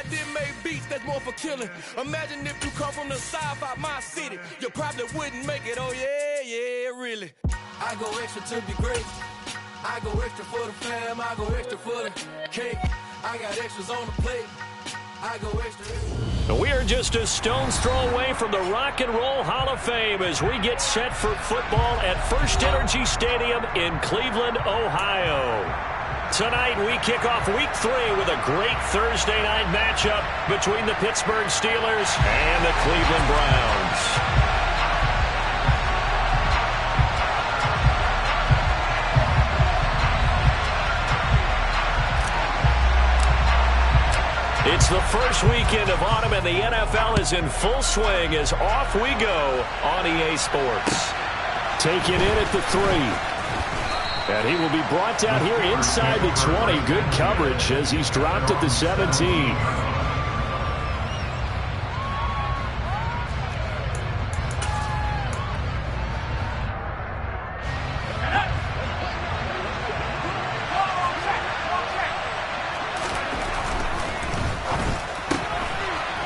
I didn't make beats that's more for killing. Imagine if you come from the south out my city, you probably wouldn't make it. Oh yeah, really. I go extra to be great. I go extra for the fam. I go extra for the cake. I got extras on the plate. I go extra. We are just a stone's throw away from the Rock and Roll Hall of Fame as we get set for football at First Energy Stadium in Cleveland, Ohio. Tonight we kick off Week 3 with a great Thursday night matchup between the Pittsburgh Steelers and the Cleveland Browns. It's the first weekend of autumn, and the NFL is in full swing as off we go on EA Sports. Taking in at the 3. And he will be brought down here inside the 20. Good coverage as he's dropped at the 17.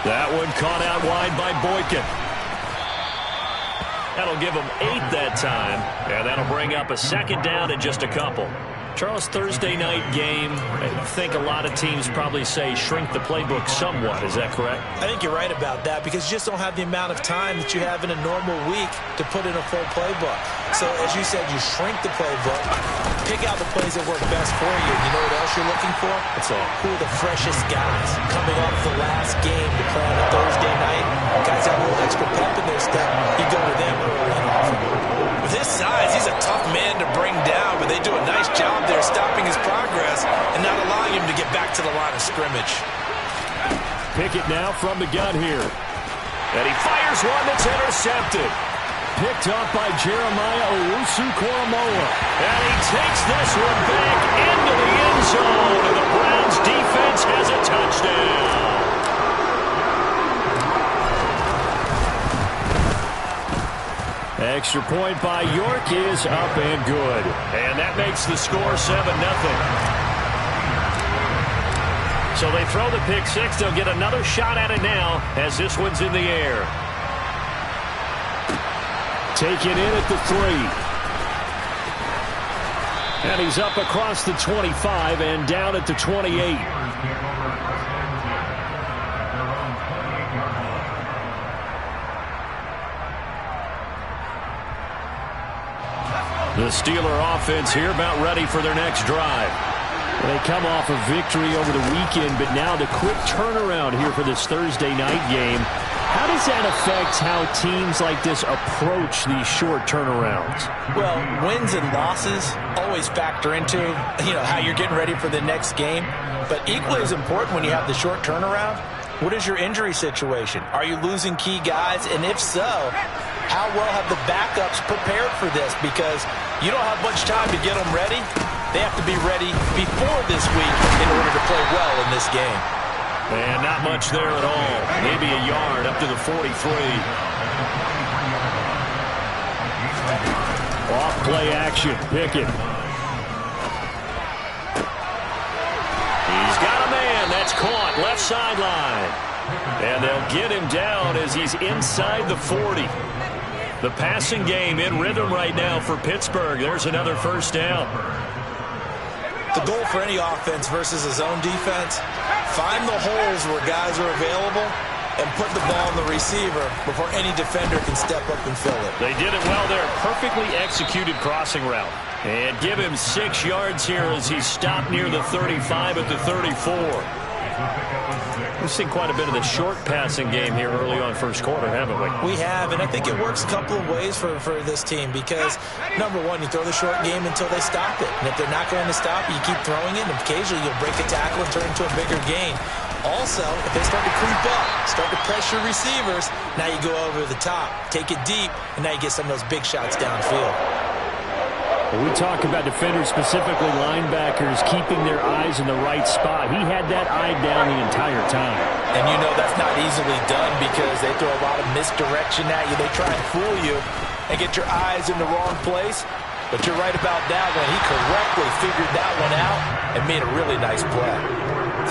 That one caught out wide by Boykin. That'll give him 8 that time, and that'll bring up a second down in just a couple. Charles, Thursday night game, I think a lot of teams probably say shrink the playbook somewhat. Is that correct? I think you're right about that because you just don't have the amount of time that you have in a normal week to put in a full playbook. So, as you said, you shrink the playbook, pick out the plays that work best for you. You know what else you're looking for? What's that? Who are the freshest guys coming off the last game to play on a Thursday night? Guys have a little extra pep in their step. You go to them early and often. With his size, he's a tough man to bring down, but they do a nice job there stopping his progress and not allowing him to get back to the line of scrimmage. Pickett now from the gun here. And he fires one that's intercepted. Picked up by Jeremiah Owusu-Koramoah. And he takes this one back into the end zone, and the Browns defense has a touchdown. Extra point by York is up and good. And that makes the score 7-0. So they throw the pick six. They'll get another shot at it now as this one's in the air. Taken in at the 3. And he's up across the 25 and down at the 28. The Steeler offense here about ready for their next drive. They come off a victory over the weekend, but now the quick turnaround here for this Thursday night game. How does that affect how teams like this approach these short turnarounds? Well, wins and losses always factor into, how you're getting ready for the next game. But equally as important when you have the short turnaround, what is your injury situation? Are you losing key guys? And if so, how well have the backups prepared for this? Because you don't have much time to get them ready. They have to be ready before this week in order to play well in this game. And not much there at all. Maybe a yard up to the 43. Off play action. Pickett. He's got a man. That's caught. Left sideline. And they'll get him down as he's inside the 40. The passing game in rhythm right now for Pittsburgh. There's another first down. The goal for any offense versus a zone defense, find the holes where guys are available and put the ball on the receiver before any defender can step up and fill it. They did it well there. Perfectly executed crossing route. And give him 6 yards here as he's stopped near the 35 at the 34. We've seen quite a bit of the short passing game here early on first quarter, haven't we? We have, and I think it works a couple of ways for this team because, number one, you throw the short game until they stop it. And if they're not going to stop it, you keep throwing it, and occasionally you'll break a tackle and turn into a bigger gain. Also, if they start to creep up, start to pressure receivers, now you go over the top, take it deep, and now you get some of those big shots downfield. We talk about defenders, specifically linebackers, keeping their eyes in the right spot. He had that eye down the entire time. And that's not easily done because they throw a lot of misdirection at you. They try and fool you and get your eyes in the wrong place. But you're right about that one. He correctly figured that one out and made a really nice play.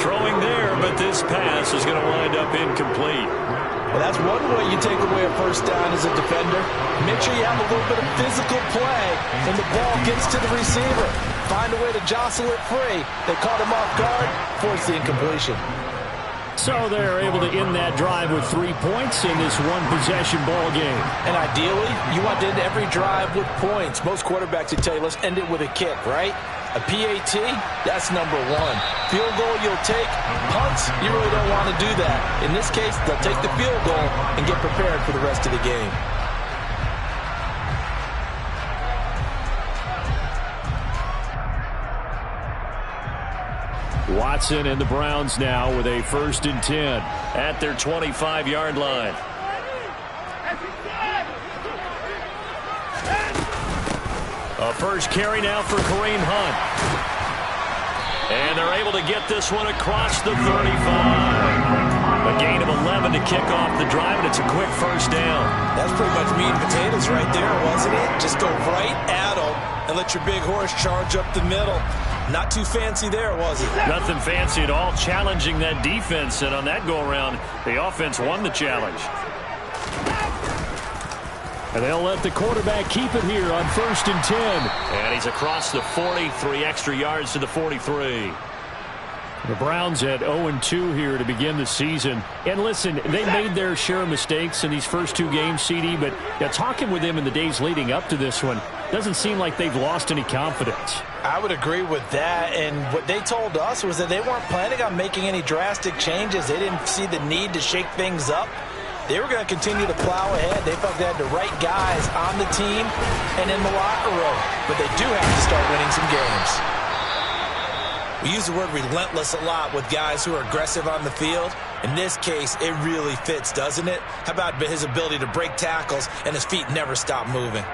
Throwing there, but this pass is going to wind up incomplete. Well, that's one way you take away a first down as a defender. Make sure you have a little bit of physical play when the ball gets to the receiver. Find a way to jostle it free. They caught him off guard, forced the incompletion. So they're able to end that drive with 3 points in this one-possession ball game. And ideally, you want to end every drive with points. Most quarterbacks would tell you, let's end it with a kick, right? A PAT, that's number one. Field goal you'll take. Punts, you really don't want to do that. In this case, they'll take the field goal and get prepared for the rest of the game. Watson and the Browns now with a 1st and 10 at their 25-yard line. A first carry now for Kareem Hunt. And they're able to get this one across the 35. A gain of 11 to kick off the drive, and it's a quick first down. That's pretty much meat and potatoes right there, wasn't it? Just go right at them and let your big horse charge up the middle. Not too fancy there, was it? Nothing fancy at all, challenging that defense, and on that go-around, the offense won the challenge. And they'll let the quarterback keep it here on 1st and 10. And he's across the 40, 3 extra yards to the 43. The Browns at 0-2 here to begin the season. And listen, they made their share of mistakes in these first 2 games, CD, but talking with them in the days leading up to this one, doesn't seem like they've lost any confidence. I would agree with that, and what they told us was that they weren't planning on making any drastic changes. They didn't see the need to shake things up. They were going to continue to plow ahead. They felt they had the right guys on the team and in the locker room, but they do have to start winning some games. We use the word relentless a lot with guys who are aggressive on the field. In this case, it really fits, doesn't it? How about his ability to break tackles and his feet never stop moving?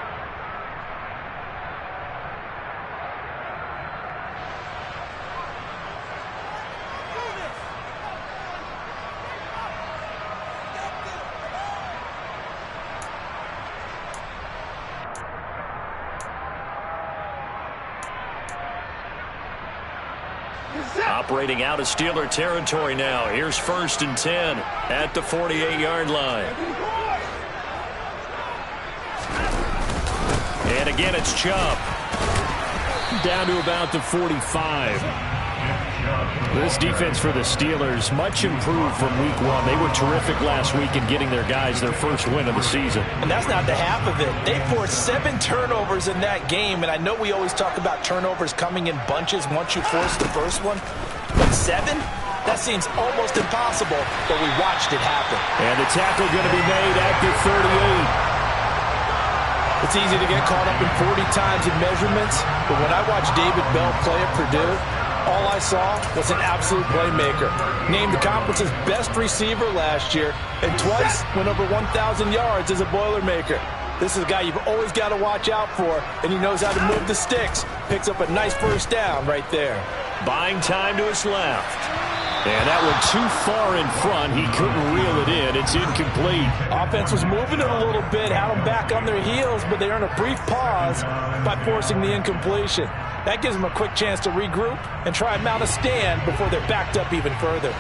Operating out of Steeler territory now. Here's 1st and 10 at the 48-yard line. And again, it's Chubb. Down to about the 45. This defense for the Steelers, much improved from week 1. They were terrific last week in getting their guys their first win of the season. And that's not the half of it. They forced 7 turnovers in that game, and I know we always talk about turnovers coming in bunches once you force the first one. But 7? That seems almost impossible, but we watched it happen. And the tackle going to be made at the 38. It's easy to get caught up in 40 times in measurements, but when I watched David Bell play at Purdue, all I saw was an absolute playmaker. Named the conference's best receiver last year, and twice went over 1,000 yards as a Boilermaker. This is a guy you've always got to watch out for, and he knows how to move the sticks. Picks up a nice first down right there. Buying time to his left. And that one too far in front. He couldn't reel it in. It's incomplete. Offense was moving it a little bit, had them back on their heels, but they earned a brief pause by forcing the incompletion. That gives them a quick chance to regroup and try and mount a stand before they're backed up even further.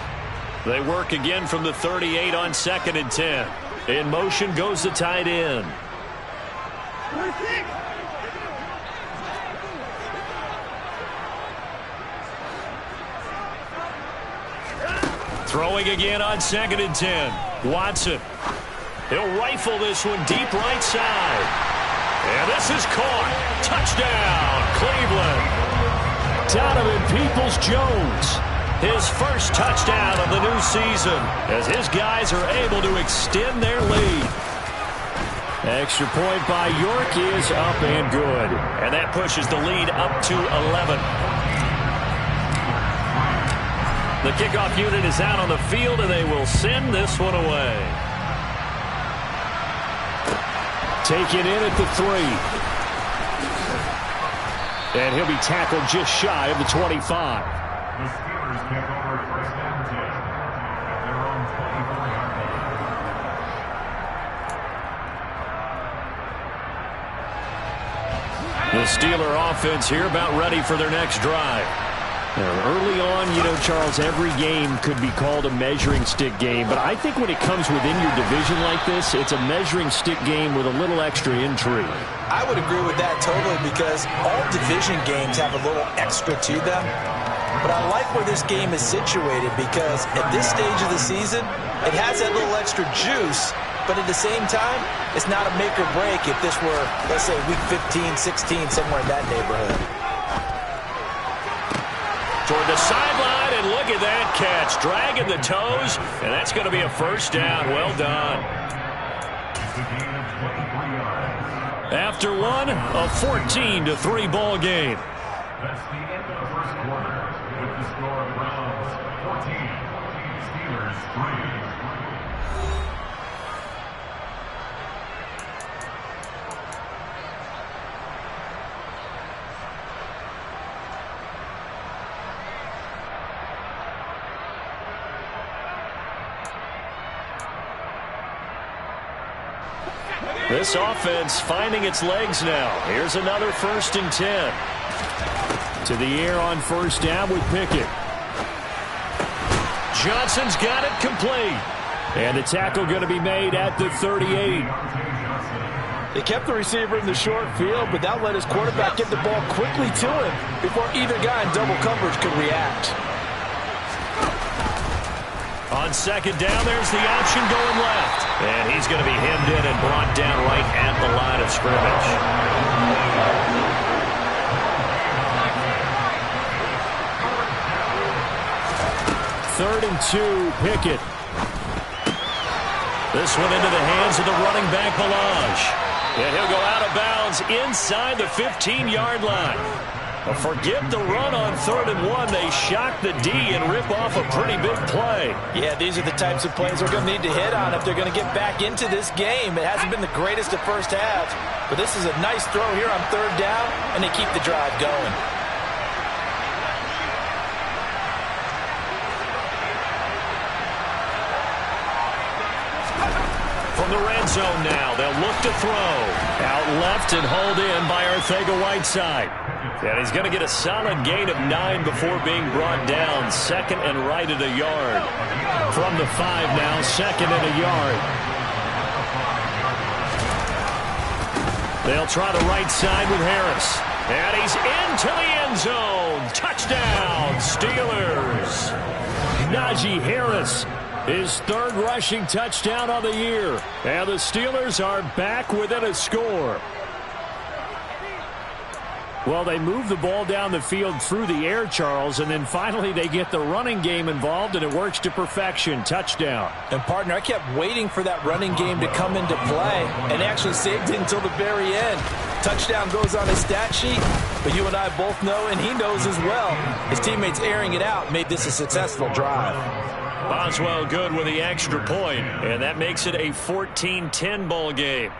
They work again from the 38 on 2nd and 10. In motion goes the tight end. Throwing again on 2nd and 10. Watson. He'll rifle this one deep right side. And this is caught. Touchdown, Cleveland. Donovan Peoples-Jones. His first touchdown of the new season as his guys are able to extend their lead. Extra point by York is up and good. And that pushes the lead up to 11. The kickoff unit is out on the field, and they will send this one away. Taken in at the 3. And he'll be tackled just shy of the 25. The Steelers pick over 1st and 10 at their own 24-yard line. The Steeler offense here about ready for their next drive. Early on, Charles, every game could be called a measuring stick game. But I think when it comes within your division like this, it's a measuring stick game with a little extra intrigue. I would agree with that totally, because all division games have a little extra to them. But I like where this game is situated, because at this stage of the season, it has that little extra juice. But at the same time, it's not a make or break if this were, let's say, week 15, 16, somewhere in that neighborhood. Toward the sideline, and look at that catch. Dragging the toes, and that's going to be a first down. Well done. After one, a 14-3 ball game. That's the end of the first quarter with the score of Browns 14, Steelers 3. This offense finding its legs now. Here's another 1st and 10. To the air on first down with Pickett. Johnson's got it complete. And the tackle going to be made at the 38. They kept the receiver in the short field, but that let his quarterback get the ball quickly to him before either guy in double coverage could react. On second down, there's the option going left. And he's going to be hemmed in and brought down right at the line of scrimmage. Third and 2, Pickett. This one into the hands of the running back, Ballage. And he'll go out of bounds inside the 15-yard line. Forget the run on 3rd and 1. They shock the D and rip off a pretty big play. Yeah, these are the types of plays they're going to need to hit on if they're going to get back into this game. It hasn't been the greatest of first halves, but this is a nice throw here on 3rd down, and they keep the drive going. From the red zone now, they'll look to throw. Out left and hauled in by Arcega-Whiteside. And he's going to get a solid gain of 9 before being brought down. 2nd and right at a yard. From the 5 now, 2nd and a yard. They'll try the right side with Harris. And he's into the end zone. Touchdown, Steelers. Najee Harris. His 3rd rushing touchdown of the year. And the Steelers are back within a score. Well, they move the ball down the field through the air, Charles, and then finally they get the running game involved, and it works to perfection. Touchdown. And, partner, I kept waiting for that running game to come into play, and actually saved it until the very end. Touchdown goes on his stat sheet, but you and I both know, and he knows as well, his teammates airing it out made this a successful drive. Boswell good with the extra point, and that makes it a 14-10 ball game.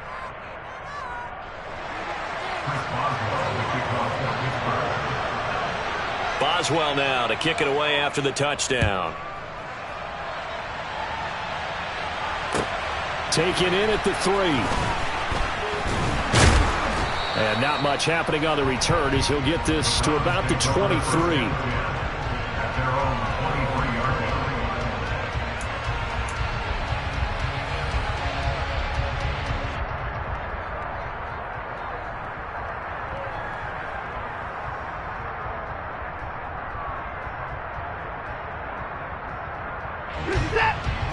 Boswell now to kick it away after the touchdown. Taken in at the 3. And not much happening on the return as he'll get this to about the 23.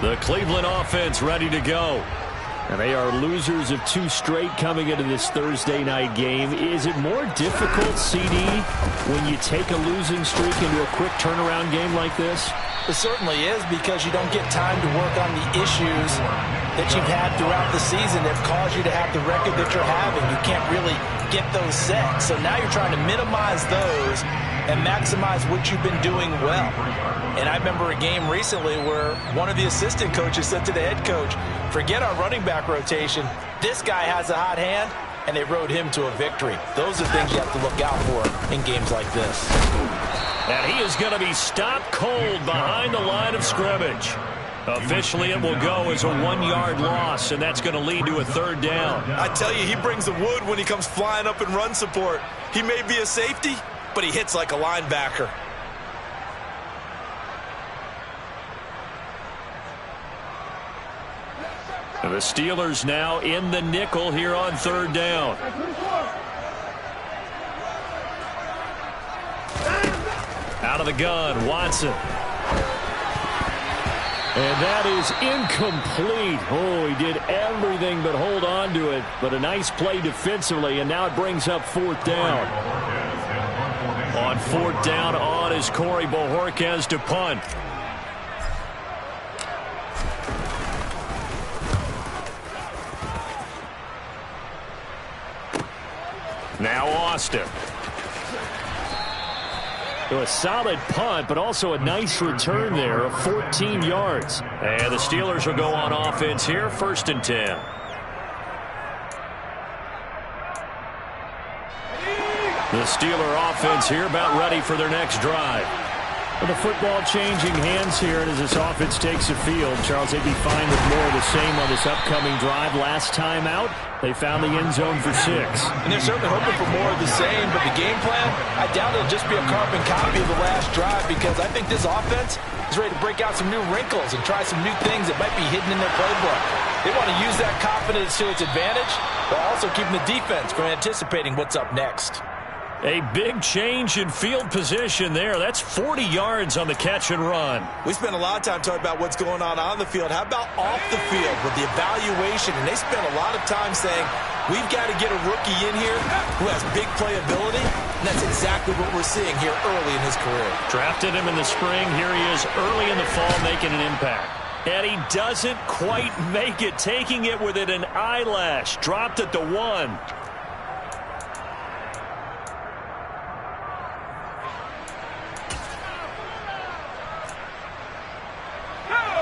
The Cleveland offense ready to go. And they are losers of 2 straight coming into this Thursday night game. Is it more difficult, CD, when you take a losing streak into a quick turnaround game like this? It certainly is, because you don't get time to work on the issues that you've had throughout the season that caused you to have the record that you're having. You can't really get those set. So now you're trying to minimize those and maximize what you've been doing well. And I remember a game recently where one of the assistant coaches said to the head coach, forget our running back rotation. This guy has a hot hand, and they rode him to a victory. Those are things you have to look out for in games like this. And he is going to be stopped cold behind the line of scrimmage. Officially, it will go as a 1-yard loss, and that's going to lead to a 3rd down. I tell you, he brings the wood when he comes flying up in run support. He may be a safety, but he hits like a linebacker. And the Steelers now in the nickel here on third down. Out of the gun, Watson. And that is incomplete. Oh, he did everything but hold on to it. But a nice play defensively, and now it brings up fourth down. On fourth down, on is Corey Bojorquez to punt. Now Austin. So a solid punt, but also a nice return there of 14 yards. And the Steelers will go on offense here, 1st and 10. The Steeler offense here about ready for their next drive. With the football changing hands here, and as this offense takes the field, Charles, they'd be fine with more of the same on this upcoming drive. Last time out, they found the end zone for 6. And they're certainly hoping for more of the same, but the game plan, I doubt it'll just be a carbon copy of the last drive, because I think this offense is ready to break out some new wrinkles and try some new things that might be hidden in their playbook. They want to use that confidence to its advantage, but also keeping the defense from anticipating what's up next. A big change in field position there. That's 40 yards on the catch and run. We spent a lot of time talking about what's going on the field. How about off the field with the evaluation? And they spent a lot of time saying, we've got to get a rookie in here who has big playability. And that's exactly what we're seeing here early in his career. Drafted him in the spring. Here he is early in the fall making an impact. And he doesn't quite make it, taking it within an eyelash. Dropped at the 1.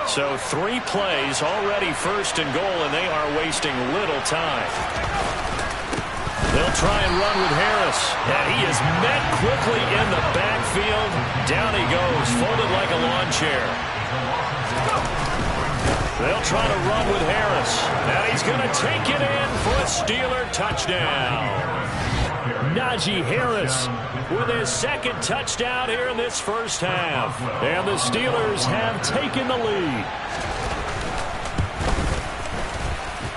So 3 plays, already 1st and goal, and they are wasting little time. They'll try and run with Harris. And he is met quickly in the backfield. Down he goes, folded like a lawn chair. They'll try to run with Harris. And he's going to take it in for a Steeler touchdown. Najee Harris with his 2nd touchdown here in this first half. And the Steelers have taken the lead.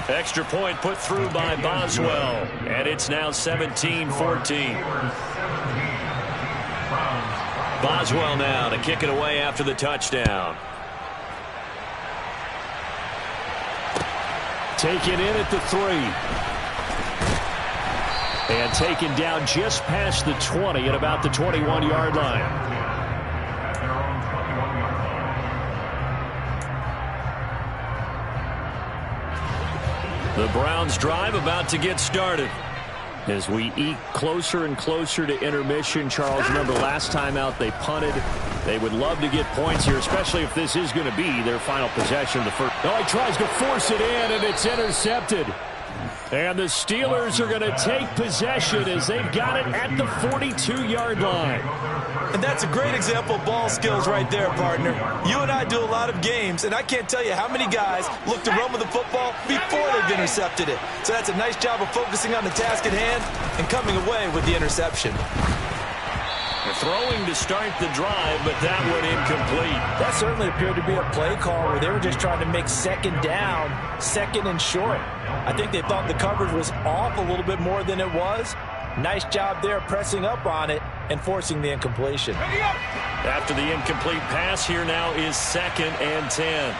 Extra point put through by Boswell. And it's now 17-14. Boswell now to kick it away after the touchdown. Take it in at the 3. And taken down just past the 20 at about the 21-yard line. The Browns drive about to get started. As we eke closer and closer to intermission, Charles, remember last time out they punted. They would love to get points here, especially if this is going to be their final possession of the first. Oh, he tries to force it in, and it's intercepted. And the Steelers are going to take possession as they've got it at the 42-yard line. And that's a great example of ball skills right there, partner. You and I do a lot of games, and I can't tell you how many guys look to run with the football before they've intercepted it. So that's a nice job of focusing on the task at hand and coming away with the interception. Throwing to start the drive, but that one incomplete. That certainly appeared to be a play call where they were just trying to make 2nd down, 2nd and short. I think they thought the coverage was off a little bit more than it was. Nice job there pressing up on it and forcing the incompletion. After the incomplete pass, here now is 2nd and 10.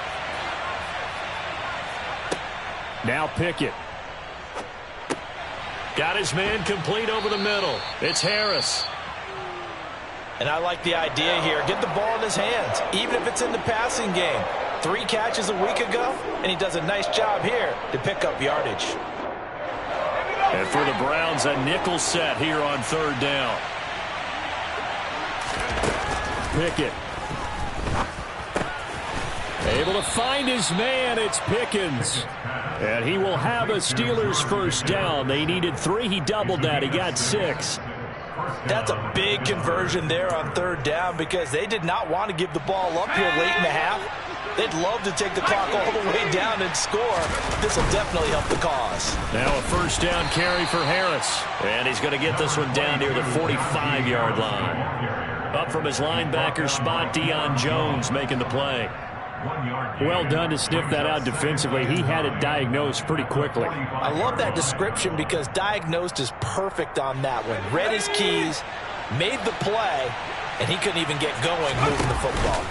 Now Pickett. Got his man complete over the middle. It's Harris. And I like the idea here. Get the ball in his hands, even if it's in the passing game. 3 catches a week ago, and he does a nice job here to pick up yardage. And for the Browns, a nickel set here on 3rd down. Pickett. Able to find his man. It's Pickens. And he will have a Steelers 1st down. They needed 3. He doubled that. He got 6. That's a big conversion there on 3rd down because they did not want to give the ball up here late in the half. They'd love to take the clock all the way down and score. This will definitely help the cause. Now a 1st down carry for Harris. And he's going to get this one down near the 45-yard line. Up from his linebacker spot, Deion Jones making the play. 1 yard. Well done to sniff that out defensively. He had it diagnosed pretty quickly. I love that description because diagnosed is perfect on that one. Read his keys, made the play, and he couldn't even get going moving the football.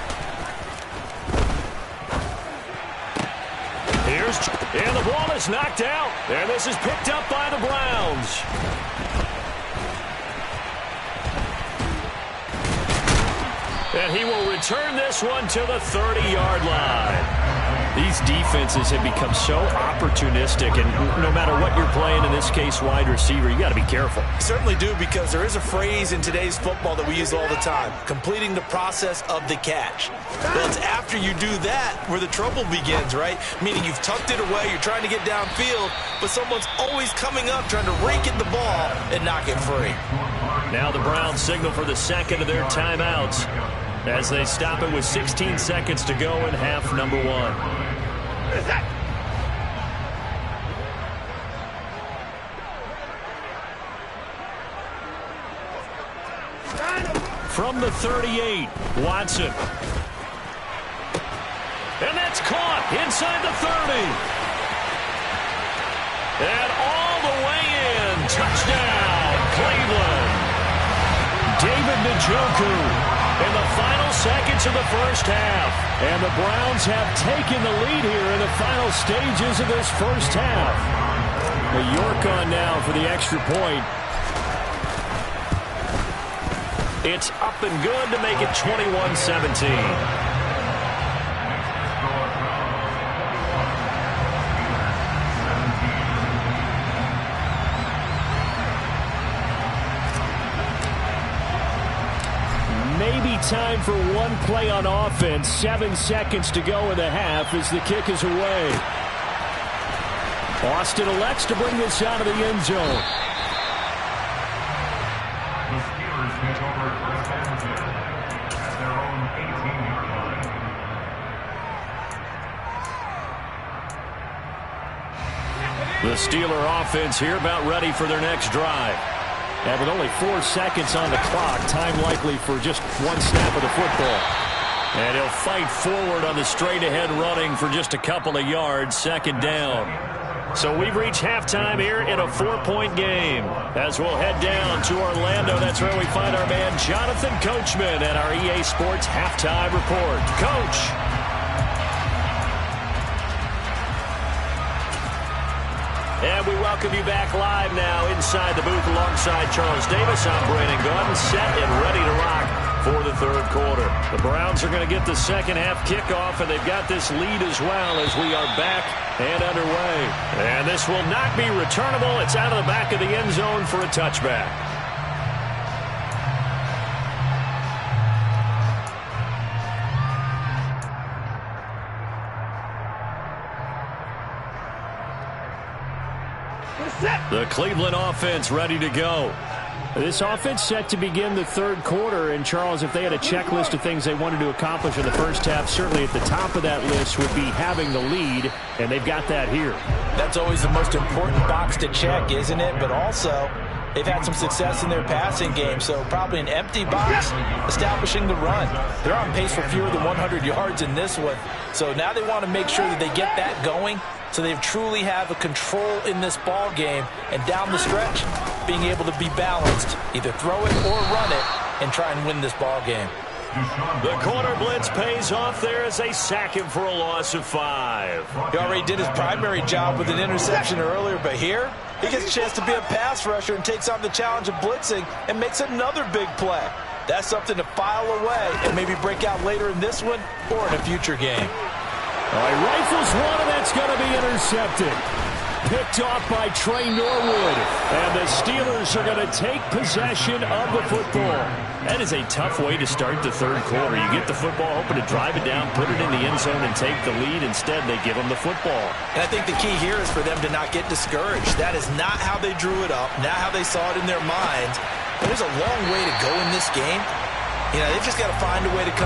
And the ball is knocked out. And this is picked up by the Browns. And he will return this one to the 30-yard line. These defenses have become so opportunistic, and no matter what you're playing, in this case, wide receiver, you got to be careful. You certainly do, because there is a phrase in today's football that we use all the time, completing the process of the catch. Well, it's after you do that where the trouble begins, right? Meaning you've tucked it away, you're trying to get downfield, but someone's always coming up trying to rake at the ball and knock it free. Now the Browns signal for the second of their timeouts as they stop it with 16 seconds to go in half number one. From the 38, Watson. And that's caught inside the 30. And all the way in. Touchdown, Cleveland. David Njoku in the final seconds of the first half. And the Browns have taken the lead here in the final stages of this first half. The York on now for the extra point. It's up and good to make it 21-17. Maybe time for one play on offense. 7 seconds to go in the half as the kick is away. Austin elects to bring this out of the end zone. The Steelers take over first and 10 at their own 18-yard line. The Steeler offense here about ready for their next drive. And with only 4 seconds on the clock, time likely for just one snap of the football. And he'll fight forward on the straight-ahead running for just a couple of yards, second down. So we've reached halftime here in a 4-point game. As we'll head down to Orlando, that's where we find our man Jonathan Coachman at our EA Sports Halftime Report. Coach. And we welcome you back live now inside the booth alongside Charles Davis. I'm Brandon Gaudin, set and ready to rock for the third quarter. The Browns are going to get the second half kickoff, and they've got this lead as well as we are back and underway. And this will not be returnable. It's out of the back of the end zone for a touchback. The Cleveland offense ready to go. This offense set to begin the third quarter. And, Charles, if they had a checklist of things they wanted to accomplish in the first half, certainly at the top of that list would be having the lead, and they've got that here. That's always the most important box to check, isn't it? But also, they've had some success in their passing game, so probably an empty box establishing the run. They're on pace for fewer than 100 yards in this one, so now they want to make sure that they get that going so they truly have a control in this ball game, and down the stretch, being able to be balanced, either throw it or run it, and try and win this ball game. The corner blitz pays off there as they sack him for a loss of 5. He already did his primary job with an interception earlier, but here he gets a chance to be a pass rusher and takes on the challenge of blitzing and makes another big play. That's something to file away and maybe break out later in this one or in a future game. All right, rifles one, and that's going to be intercepted. Picked off by Trey Norwood. And the Steelers are going to take possession of the football. That is a tough way to start the third quarter. You get the football, hoping to drive it down, put it in the end zone, and take the lead. Instead, they give them the football. And I think the key here is for them to not get discouraged. That is not how they drew it up, not how they saw it in their minds. There's a long way to go in this game. You know, they've just got to find a way to come